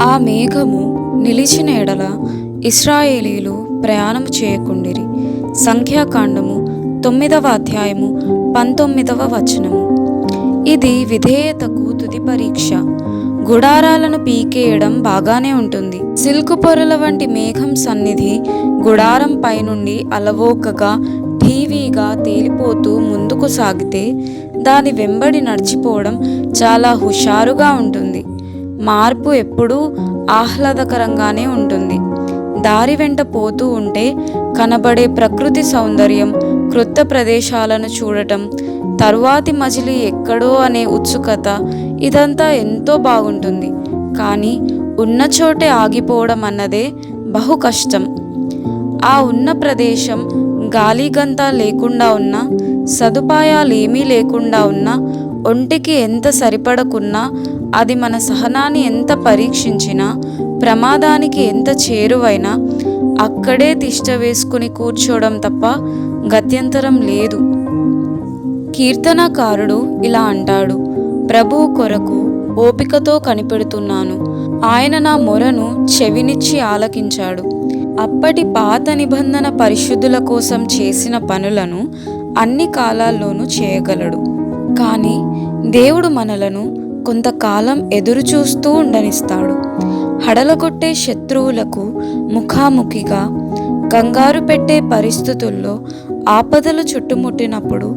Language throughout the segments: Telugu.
ఆ మేఘము నిలిచిన ఎడల ఇశ్రాయేలీయులు ప్రయాణం చేయకుండిరి. సంఖ్యాకాండము 9వ అధ్యాయము 19వ వచనము. ఇది విధేయతకు తుది పరీక్ష. గుడారాలను పీకేయడం బాగానే ఉంటుంది. సిల్కు పొరల వంటి మేఘం సన్నిధి గుడారం పైనుండి అలవోకగా ఠీవీగా తేలిపోతూ ముందుకు సాగితే దాని వెంబడి నడిచిపోవడం చాలా హుషారుగా ఉంటుంది. మార్పు ఎప్పుడూ ఆహ్లాదకరంగానే ఉంటుంది. దారి వెంట పోతూ ఉంటే కనబడే ప్రకృతి సౌందర్యం, క్రొత్త ప్రదేశాలను చూడటం, తరువాతి మజిలీ ఎక్కడో అనే ఉత్సుకత, ఇదంతా ఎంతో బాగుంటుంది. కానీ ఉన్న చోటే ఆగిపోవడం అన్నదే బహు కష్టం. ఆ ఉన్న ప్రదేశం గాలిగంతా లేకుండా ఉన్నా, సదుపాయాలేమీ లేకుండా ఉన్నా, ఒంటికి ఎంత సరిపడకున్నా, అది మన సహనాన్ని ఎంత పరీక్షించినా, ప్రమాదానికి ఎంత చేరువైనా అక్కడే తిష్ట వేసుకుని కూర్చోవడం తప్ప గత్యంతరం లేదు. కీర్తనకారుడు ఇలా అంటాడు: ప్రభువు కొరకు ఓపికతో కనిపెడుతున్నాను, ఆయన నా మొరను చెవినిచ్చి ఆలకించాడు. అప్పటి పాత నిబంధన పరిశుద్ధుల కోసం చేసిన పనులను అన్ని కాలాల్లోనూ చేయగలడు. కానీ దేవుడు మనలను కొంతకాలం ఎదురు చూస్తూ ఉండనిస్తాడు. హడలగొట్టే శత్రువులకు ముఖాముఖిగా, కంగారు పెట్టే పరిస్థితుల్లో, ఆపదలు చుట్టుముట్టినప్పుడు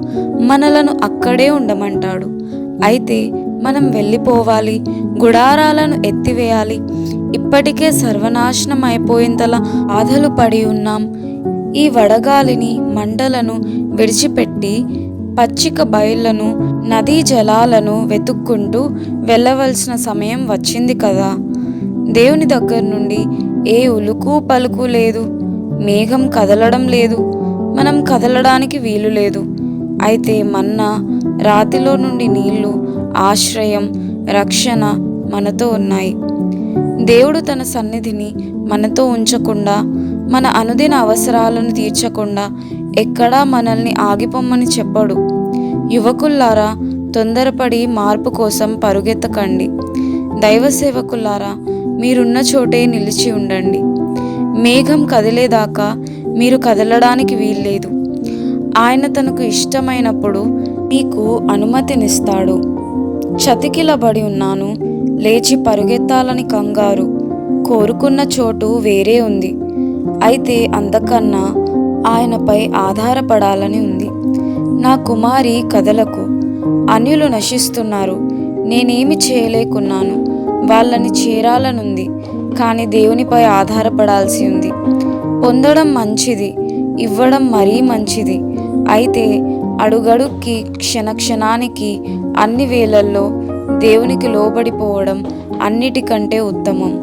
మనలను అక్కడే ఉండమంటాడు. అయితే మనం వెళ్ళిపోవాలి, గుడారాలను ఎత్తివేయాలి, ఇప్పటికే సర్వనాశనం అయిపోయేంతలా బాధలు పడి ఉన్నాం, ఈ వడగాలిని మంటలను విడిచిపెట్టి పచ్చిక బయళ్లను, నదీ జలాలను వెతుక్కుంటూ వెళ్ళవలసిన సమయం వచ్చింది కదా. దేవుని దగ్గర నుండి ఏ ఉలుకు పలుకు లేదు. మేఘం కదలడం లేదు, మనం కదలడానికి వీలు లేదు. అయితే మన్నా, రాతిలో నుండి నీళ్లు, ఆశ్రయం, రక్షణ మనతో ఉన్నాయి. దేవుడు తన సన్నిధిని మనతో ఉంచకుండా, మన అనుదిన అవసరాలను తీర్చకుండా ఎక్కడా మనల్ని ఆగిపోమ్మని చెప్పడు. యువకుల్లారా, తొందరపడి మార్పు కోసం పరుగెత్తకండి. దైవ సేవకులారా, మీరున్న చోటే నిలిచి ఉండండి. మేఘం కదిలేదాకా మీరు కదలడానికి వీల్లేదు. ఆయన తనకు ఇష్టమైనప్పుడు మీకు అనుమతినిస్తాడు. చతికిలబడి ఉన్నాను, లేచి పరుగెత్తాలని కంగారు, కోరుకున్న చోటు వేరే ఉంది. అయితే అంతకన్నా ఆయనపై ఆధారపడాలని ఉంది. నా కుమారి కదలకు, అన్యులు నశిస్తున్నారు, నేనేమి చేయలేకున్నాను. వాళ్ళని చేరాలనుంది, కానీ దేవునిపై ఆధారపడాల్సి ఉంది. పొందడం మంచిది, ఇవ్వడం మరీ మంచిది. అయితే అడుగడుక్కి, క్షణక్షణానికి, అన్ని వేళల్లో దేవునికి లోబడిపోవడం అన్నిటికంటే ఉత్తమం.